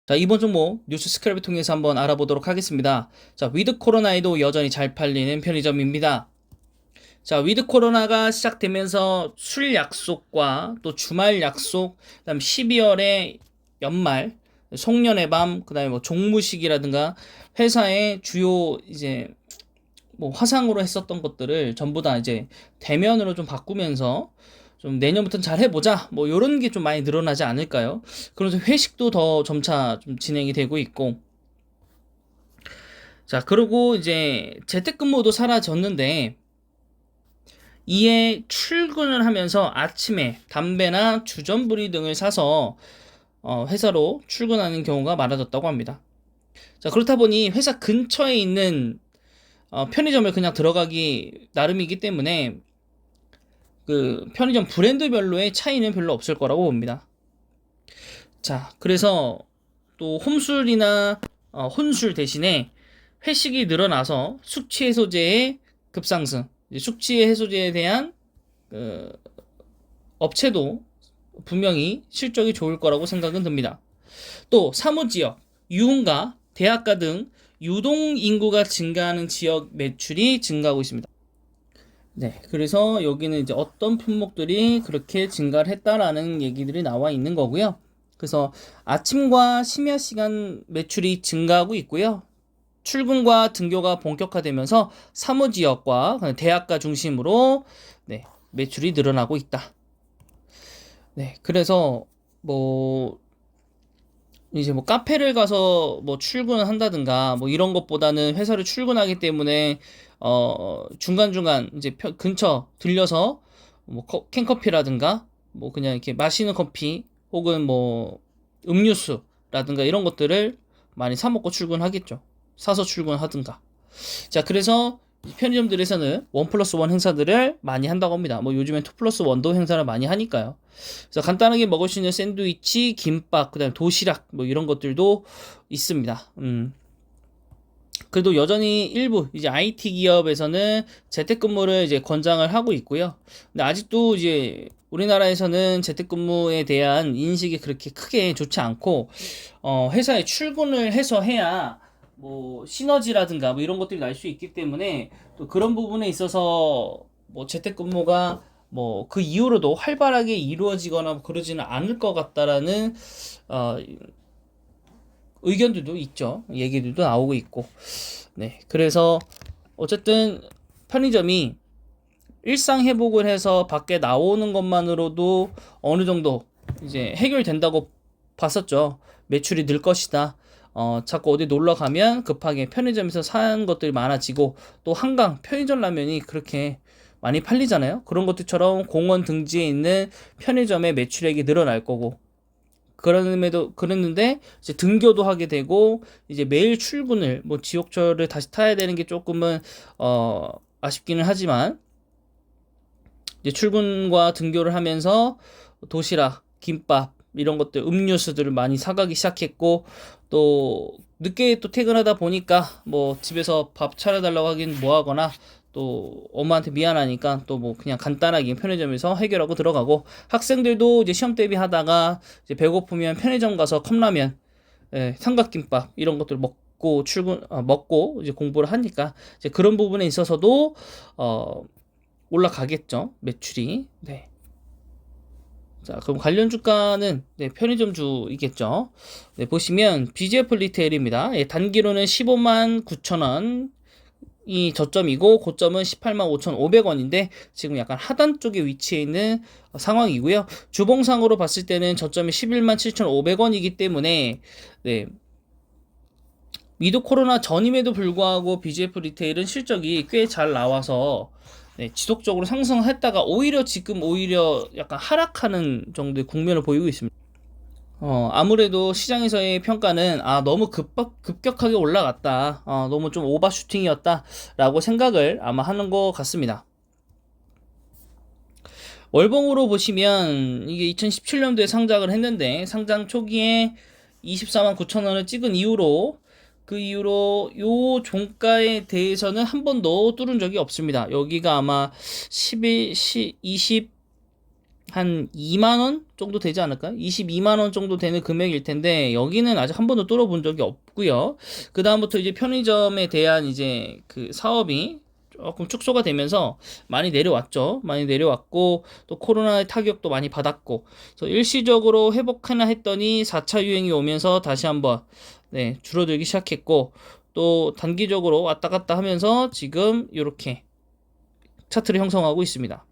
자, 이번 종목 뉴스 스크랩을 통해서 한번 알아보도록 하겠습니다. 자, 위드 코로나에도 여전히 잘 팔리는 편의점입니다. 자, 위드 코로나가 시작되면서 술 약속과 또 주말 약속, 그다음 12월에 연말, 송년의 밤, 그다음에 뭐 종무식이라든가 회사의 주요 이제 뭐 화상으로 했었던 것들을 전부 다 이제 대면으로 좀 바꾸면서 좀 내년부터는 잘 해보자 뭐 요런 게 좀 많이 늘어나지 않을까요? 그러면서 회식도 더 점차 좀 진행이 되고 있고, 자, 그리고 이제 재택근무도 사라졌는데 이에 출근을 하면서 아침에 담배나 주전부리 등을 사서 회사로 출근하는 경우가 많아졌다고 합니다. 자, 그렇다 보니 회사 근처에 있는 편의점을 그냥 들어가기 나름이기 때문에 그 편의점 브랜드별로의 차이는 별로 없을 거라고 봅니다. 자, 그래서 또 홈술이나 혼술 대신에 회식이 늘어나서 숙취 해소제의 급상승, 숙취 해소제에 대한 그 업체도 분명히 실적이 좋을 거라고 생각은 듭니다. 또 사무지역, 유흥가, 대학가 등 유동 인구가 증가하는 지역 매출이 증가하고 있습니다. 네, 그래서 여기는 이제 어떤 품목들이 그렇게 증가를 했다라는 얘기들이 나와 있는 거고요. 그래서 아침과 심야 시간 매출이 증가하고 있고요. 출근과 등교가 본격화되면서 사무지역과 대학가 중심으로 네, 매출이 늘어나고 있다. 네, 그래서 뭐 이제 뭐 카페를 가서 뭐 출근을 한다든가 뭐 이런 것보다는 회사를 출근하기 때문에 중간중간 이제 근처 들려서 뭐 캔커피라든가 뭐 그냥 이렇게 마시는 커피 혹은 뭐 음료수라든가 이런 것들을 많이 사 먹고 출근하겠죠. 사서 출근하든가. 자, 그래서 편의점들에서는 원 플러스 원 행사들을 많이 한다고 합니다. 뭐 요즘엔 투 플러스 원도 행사를 많이 하니까요. 그래서 간단하게 먹을 수 있는 샌드위치, 김밥, 그다음에 도시락 뭐 이런 것들도 있습니다. 그래도 여전히 일부 이제 IT 기업에서는 재택근무를 이제 권장을 하고 있고요. 근데 아직도 이제 우리나라에서는 재택근무에 대한 인식이 그렇게 크게 좋지 않고, 회사에 출근을 해서 해야 뭐 시너지라든가 뭐 이런 것들이 날 수 있기 때문에 또 그런 부분에 있어서 뭐 재택근무가 뭐 그 이후로도 활발하게 이루어지거나 그러지는 않을 것 같다라는 어, 의견들도 있죠. 얘기들도 나오고 있고. 네. 그래서 어쨌든 편의점이 일상 회복을 해서 밖에 나오는 것만으로도 어느 정도 이제 해결된다고 봤었죠. 매출이 늘 것이다. 자꾸 어디 놀러 가면 급하게 편의점에서 사는 것들이 많아지고, 또 한강 편의점 라면이 그렇게 많이 팔리잖아요. 그런 것들처럼 공원 등지에 있는 편의점의 매출액이 늘어날 거고, 그럼에도 그랬는데 이제 등교도 하게 되고 이제 매일 출근을 뭐 지옥철을 다시 타야 되는 게 조금은 아쉽기는 하지만, 이제 출근과 등교를 하면서 도시락, 김밥 이런 것들 음료수들을 많이 사가기 시작했고, 또 늦게 또 퇴근하다 보니까 뭐 집에서 밥 차려달라고 하긴 뭐하거나 또 엄마한테 미안하니까 또 뭐 그냥 간단하게 편의점에서 해결하고 들어가고, 학생들도 이제 시험 대비하다가 이제 배고프면 편의점 가서 컵라면, 삼각김밥 이런 것들 먹고 먹고 이제 공부를 하니까 이제 그런 부분에 있어서도 어 올라가겠죠, 매출이. 네. 자, 그럼 관련 주가는 네, 편의점주이겠죠. 네, 보시면 BGF 리테일입니다. 예, 단기로는 15만 9천 원이 저점이고 고점은 18만 5,500원인데 지금 약간 하단 쪽에 위치해 있는 상황이고요. 주봉상으로 봤을 때는 저점이 11만 7,500원이기 때문에 네, 위드 코로나 전임에도 불구하고 BGF 리테일은 실적이 꽤 잘 나와서 네, 지속적으로 상승했다가 오히려 약간 하락하는 정도의 국면을 보이고 있습니다. 아무래도 시장에서의 평가는 너무 급격하게 올라갔다. 너무 좀 오버슈팅이었다라고 생각을 아마 하는 것 같습니다. 월봉으로 보시면 이게 2017년도에 상장을 했는데 상장 초기에 24만 9천 원을 찍은 이후로 그 이후로 요 종가에 대해서는 한 번도 뚫은 적이 없습니다. 여기가 아마 11, 20, 한 2만 원 정도 되지 않을까? 22만 원 정도 되는 금액일 텐데 여기는 아직 한 번도 뚫어본 적이 없고요. 그 다음부터 이제 편의점에 대한 이제 그 사업이 조금 축소가 되면서 많이 내려왔죠. 많이 내려왔고 또 코로나의 타격도 많이 받았고, 그래서 일시적으로 회복하나 했더니 4차 유행이 오면서 다시 한번 줄어들기 시작했고, 또 단기적으로 왔다 갔다 하면서 지금 이렇게 차트를 형성하고 있습니다.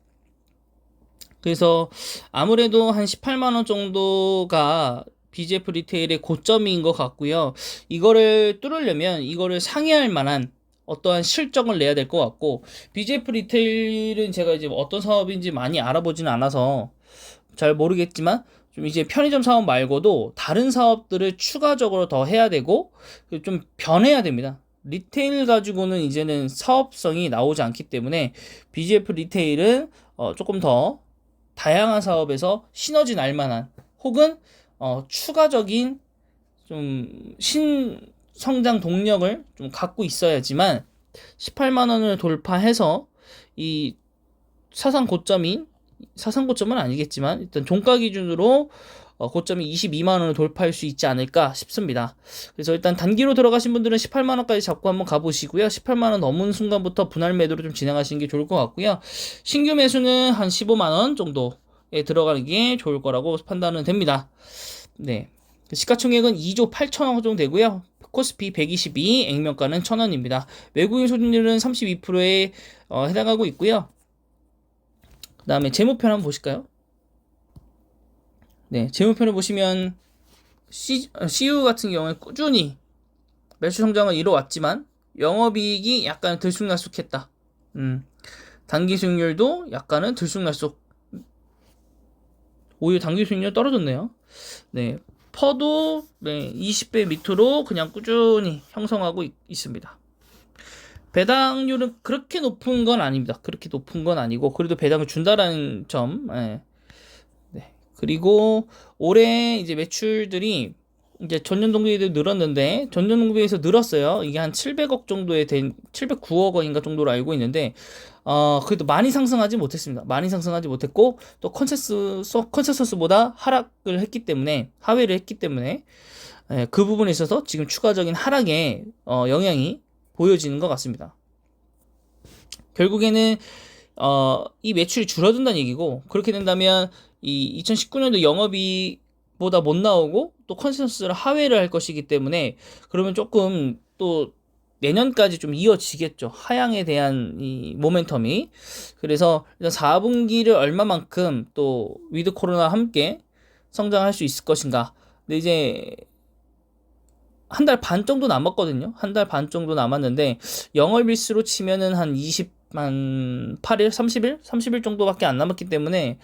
그래서 아무래도 한 18만 원 정도가 BGF 리테일의 고점인 것 같고요. 이거를 뚫으려면 이거를 상회할 만한 어떠한 실적을 내야 될 것 같고, BGF 리테일은 제가 이제 어떤 사업인지 많이 알아보지는 않아서 잘 모르겠지만, 좀 이제 편의점 사업 말고도 다른 사업들을 추가적으로 더 해야 되고 좀 변해야 됩니다. 리테일 가지고는 이제는 사업성이 나오지 않기 때문에 BGF 리테일은 조금 더 다양한 사업에서 시너지 날 만한, 혹은 추가적인 좀 신성장 동력을 좀 갖고 있어야지만 18만 원을 돌파해서 이 사상 고점은 아니겠지만 일단 종가 기준으로 고점이 22만 원을 돌파할 수 있지 않을까 싶습니다. 그래서 일단 단기로 들어가신 분들은 18만 원까지 잡고 한번 가보시고요. 18만 원 넘은 순간부터 분할 매도로 좀 진행하시는 게 좋을 것 같고요. 신규 매수는 한 15만 원 정도에 들어가는 게 좋을 거라고 판단은 됩니다. 네. 시가총액은 2조 8천억 정도 되고요. 코스피 122, 액면가는 1,000원입니다. 외국인 수익률은 32%에 해당하고 있고요. 그 다음에 재무편 한번 보실까요? 네, 재무편을 보시면 CU 같은 경우에 꾸준히 매출 성장을 이뤄왔지만 영업이익이 약간 들쑥날쑥했다. 단기 수익률도 약간은 들쑥날쑥. 오히려 단기 수익률 떨어졌네요. 네, 퍼도 20배 밑으로 그냥 꾸준히 형성하고 있습니다. 배당률은 그렇게 높은 건 아닙니다. 그렇게 높은 건 아니고 그래도 배당을 준다라는 점. 그리고 올해 이제 매출들이 이제 전년 동기에 늘었는데, 전년 동기에서 늘었어요. 이게 한 700억 정도에 된 709억 원인가 정도로 알고 있는데 그래도 많이 상승하지 못했습니다. 많이 상승하지 못했고 또 컨센서스보다 하락을 했기 때문에, 하회를 했기 때문에 그 부분에 있어서 지금 추가적인 하락에 영향이 보여지는 것 같습니다. 결국에는 이 매출이 줄어든다는 얘기고, 그렇게 된다면 이 2019년도 영업이익보다 못 나오고 또 컨센서스를 하회를 할 것이기 때문에, 그러면 조금 또 내년까지 좀 이어지겠죠. 하향에 대한 이 모멘텀이. 그래서 일단 4분기를 얼마만큼 또 위드 코로나와 함께 성장할 수 있을 것인가. 근데 이제 한 달 반 정도 남았거든요. 한 달 반 정도 남았는데 영업일수로 치면은 한 8일, 30일 정도밖에 안 남았기 때문에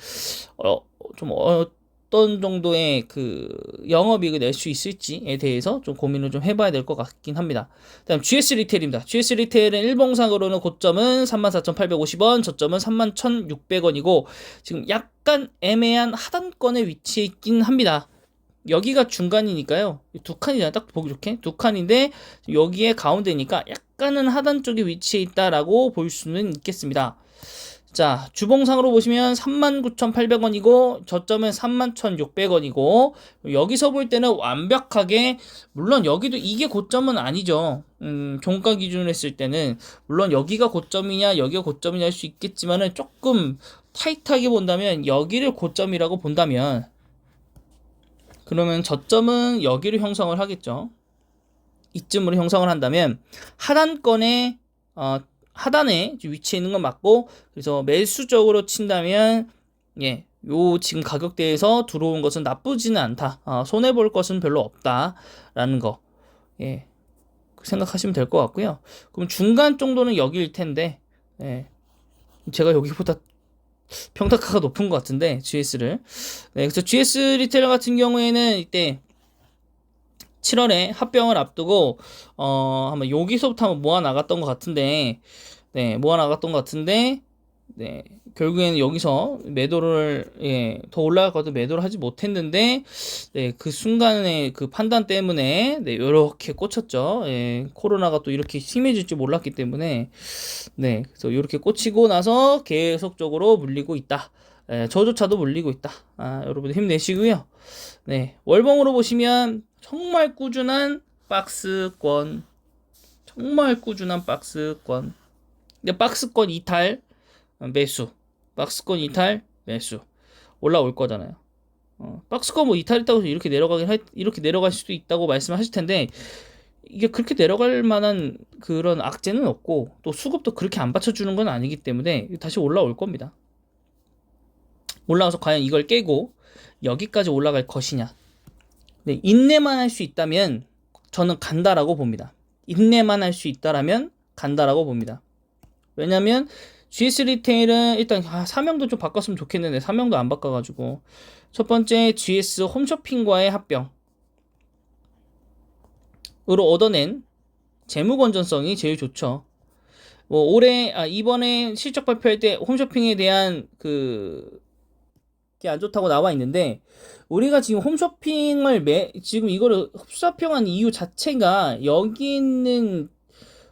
좀 어떤 정도의 그 영업이익을 낼 수 있을지에 대해서 좀 고민을 좀 해봐야 될 것 같긴 합니다. 다음 GS 리테일입니다. GS 리테일은 일봉상으로는 고점은 34,850원, 저점은 31,600원이고 지금 약간 애매한 하단권에 위치해 있긴 합니다. 여기가 중간이니까요. 두 칸이잖아요. 딱 보기 좋게 두 칸인데 여기에 가운데니까 약간은 하단 쪽에 위치해 있다라고 볼 수는 있겠습니다. 자, 주봉상으로 보시면 39,800원이고 저점은 31,600원이고 여기서 볼 때는 완벽하게, 물론 여기도 이게 고점은 아니죠. 종가 기준으로 했을 때는 물론 여기가 고점이냐 여기가 고점이냐 할 수 있겠지만은, 조금 타이트하게 본다면 여기를 고점이라고 본다면, 그러면 저점은 여기를 형성을 하겠죠. 이쯤으로 형성을 한다면 하단권에 하단에 위치해 있는 건 맞고, 그래서 매수적으로 친다면 요 지금 가격대에서 들어온 것은 나쁘지는 않다. 손해 볼 것은 별로 없다라는 거 생각하시면 될 것 같고요. 그럼 중간 정도는 여기일 텐데 제가 여기보다 평타가가 높은 것 같은데 GS를. 그래서 GS 리테일러 같은 경우에는 이때 7월에 합병을 앞두고 한번 여기서부터 한번 모아 나갔던 것 같은데, 결국에는 여기서 매도를 더 올라갈 것 같아 매도를 하지 못했는데, 그 순간의 그 판단 때문에 이렇게 꽂혔죠. 코로나가 또 이렇게 심해질 줄 몰랐기 때문에 그래서 이렇게 꽂히고 나서 계속적으로 물리고 있다. 저조차도 몰리고 있다. 여러분 힘내시고요. 네, 월봉으로 보시면 정말 꾸준한 박스권, 정말 꾸준한 박스권. 근데 박스권 이탈 매수, 박스권 이탈 매수 올라올 거잖아요. 박스권 뭐 이탈했다고 해서 이렇게 내려갈 수도 있다고 말씀하실 텐데 이게 그렇게 내려갈 만한 그런 악재는 없고 또 수급도 그렇게 안 받쳐주는 건 아니기 때문에 다시 올라올 겁니다. 올라와서 과연 이걸 깨고 여기까지 올라갈 것이냐. 네, 인내만 할 수 있다면 저는 간다라고 봅니다. 인내만 할 수 있다라면 간다라고 봅니다. 왜냐면 GS 리테일은 일단 사명도 좀 바꿨으면 좋겠는데 사명도 안 바꿔가지고 첫 번째 GS 홈쇼핑과의 합병으로 얻어낸 재무 건전성이 제일 좋죠. 뭐 이번에 실적 발표할 때 홈쇼핑에 대한 안 좋다고 나와 있는데 우리가 지금 홈쇼핑을 지금 이거를 흡사평한 이유 자체가 여기 있는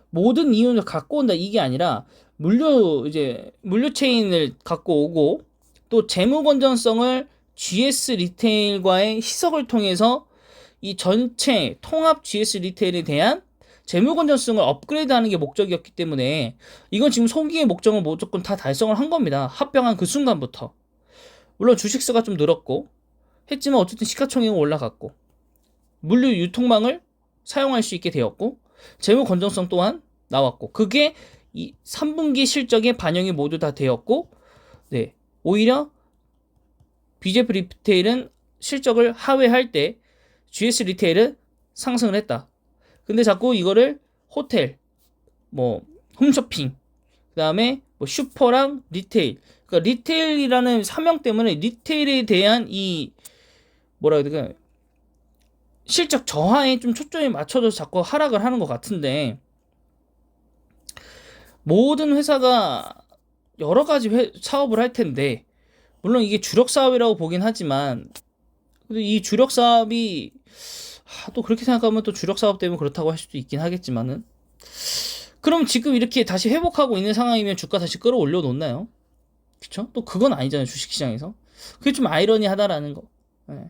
모든 이윤을 갖고 온다 이게 아니라 물류 체인을 갖고 오고 또 재무 건전성을 GS 리테일과의 희석을 통해서 이 전체 통합 GS 리테일에 대한 재무 건전성을 업그레이드하는 게 목적이었기 때문에 이건 지금 소기의 목적을 무조건 다 달성을 한 겁니다. 합병한 그 순간부터. 물론 주식수가 좀 늘었고 했지만 어쨌든 시가총액은 올라갔고 물류 유통망을 사용할 수 있게 되었고 재무 건전성 또한 나왔고 그게 이 3분기 실적에 반영이 모두 다 되었고 네, 오히려 BJF 리테일은 실적을 하회할 때 GS 리테일은 상승을 했다. 근데 자꾸 이거를 호텔, 뭐 홈쇼핑, 그 다음에 뭐 슈퍼랑 리테일, 그러니까 리테일이라는 사명 때문에 리테일에 대한 이 뭐라 해야 될까 실적 저하에 좀 초점이 맞춰져서 자꾸 하락을 하는 것 같은데 모든 회사가 여러 가지 사업을 할 텐데 물론 이게 주력 사업이라고 보긴 하지만 근데 이 주력 사업이 또 그렇게 생각하면 또 주력 사업 때문에 그렇다고 할 수도 있긴 하겠지만은 그럼 지금 이렇게 다시 회복하고 있는 상황이면 주가 다시 끌어올려 놓나요? 그쵸? 또 그건 아니잖아요 주식시장에서. 그게 좀 아이러니하다라는 거. 네.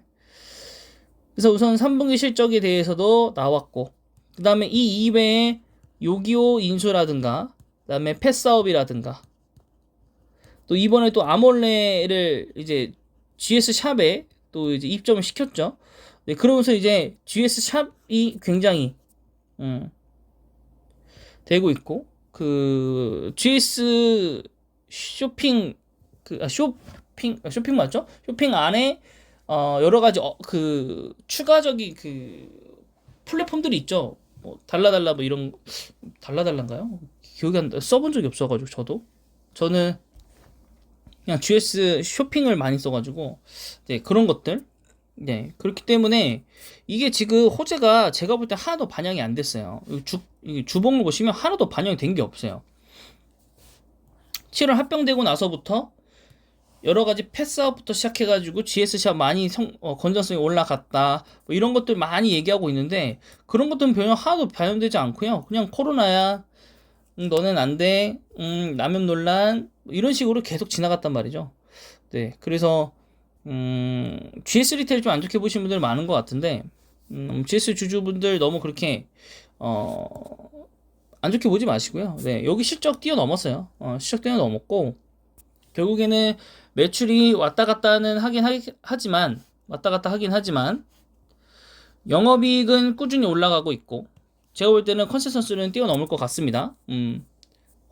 그래서 우선 3분기 실적에 대해서도 나왔고 그 다음에 이 이외에 요기요 인수라든가 그 다음에 펫사업이라든가 또 이번에 또 아몰레를 이제 GS 샵에 또 이제 입점을 시켰죠. 네, 그러면서 이제 GS 샵이 굉장히 되고 있고 그 GS 쇼핑 쇼핑 맞죠? 쇼핑 안에 여러 가지 추가적인 플랫폼들이 있죠. 뭐 달라달라 뭐 이런 달라달라인가요? 기억이 안 나. 써본 적이 없어가지고 저는 그냥 GS 쇼핑을 많이 써가지고 네, 그런 것들. 네, 그렇기 때문에 이게 지금 호재가 제가 볼 때 하나도 반영이 안 됐어요. 주봉을 보시면 하나도 반영이 된 게 없어요. 7월 합병되고 나서부터 여러 가지 펫사업부터 시작해가지고 GS샵 많이 건전성이 올라갔다 뭐 이런 것들 많이 얘기하고 있는데 그런 것들은 별로 하나도 반영되지 않고요. 그냥 코로나야, 너넨 안 돼, 라면 논란 뭐 이런 식으로 계속 지나갔단 말이죠. 네, 그래서 GS 리테일 좀 안 좋게 보시는 분들 많은 것 같은데 GS 주주분들 너무 그렇게 안 좋게 보지 마시고요. 네, 여기 실적 뛰어넘었어요. 실적 뛰어넘었고 결국에는 매출이 왔다 갔다 하긴 하지만 영업이익은 꾸준히 올라가고 있고 제가 볼 때는 컨센서스는 뛰어넘을 것 같습니다.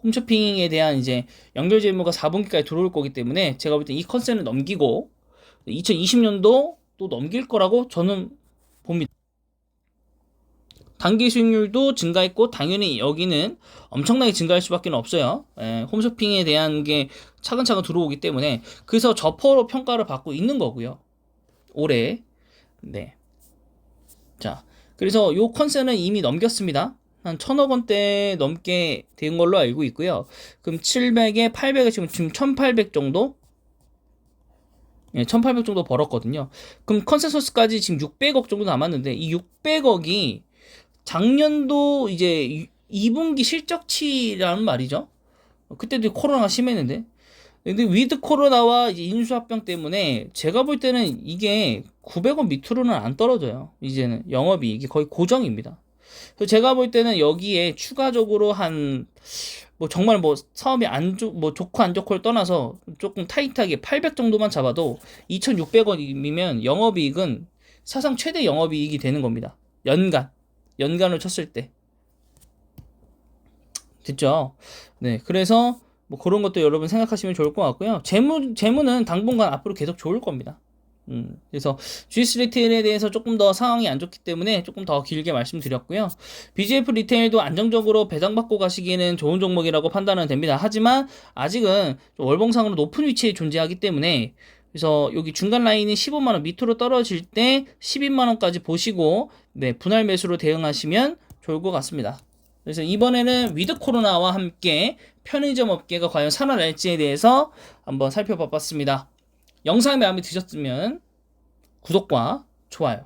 홈쇼핑에 대한 이제 연결 재무가 4분기까지 들어올 거기 때문에 제가 볼 때 이 컨센을 넘기고 2020년도 또 넘길 거라고 저는 봅니다. 단기 수익률도 증가했고 당연히 여기는 엄청나게 증가할 수밖에 없어요. 홈쇼핑에 대한 게 차근차근 들어오기 때문에 그래서 저퍼로 평가를 받고 있는 거고요. 올해. 네. 자, 그래서 요 컨센은 이미 넘겼습니다. 한 1,000억 원대 넘게 된 걸로 알고 있고요. 그럼 700에 800에 지금 1,800 정도? 예, 1,800 정도 벌었거든요. 그럼 컨센서스까지 지금 600억 정도 남았는데 이 600억이 작년도 이제 2분기 실적치라는 말이죠. 그때도 코로나가 심했는데 근데 위드 코로나와 이제 인수합병 때문에 제가 볼 때는 이게 900원 밑으로는 안 떨어져요. 이제는 영업이익이 거의 고정입니다. 그래서 제가 볼 때는 여기에 추가적으로 뭐 정말 뭐 사업이 뭐 좋고 안 좋고를 떠나서 조금 타이트하게 800 정도만 잡아도 2,600원이면 영업이익은 사상 최대 영업이익이 되는 겁니다. 연간을 쳤을 때. 됐죠? 네, 그래서 뭐 그런 것도 여러분 생각하시면 좋을 것 같고요. 재무는 당분간 앞으로 계속 좋을 겁니다. 그래서 GS 리테일에 대해서 조금 더 상황이 안 좋기 때문에 조금 더 길게 말씀드렸고요. BGF 리테일도 안정적으로 배당받고 가시기에는 좋은 종목이라고 판단은 됩니다. 하지만 아직은 월봉상으로 높은 위치에 존재하기 때문에 그래서 여기 중간 라인이 15만원 밑으로 떨어질 때 12만원까지 보시고 네, 분할 매수로 대응하시면 좋을 것 같습니다. 그래서 이번에는 위드 코로나와 함께 편의점 업계가 과연 살아날지에 대해서 한번 살펴봤습니다. 영상이 마음에 드셨으면 구독과 좋아요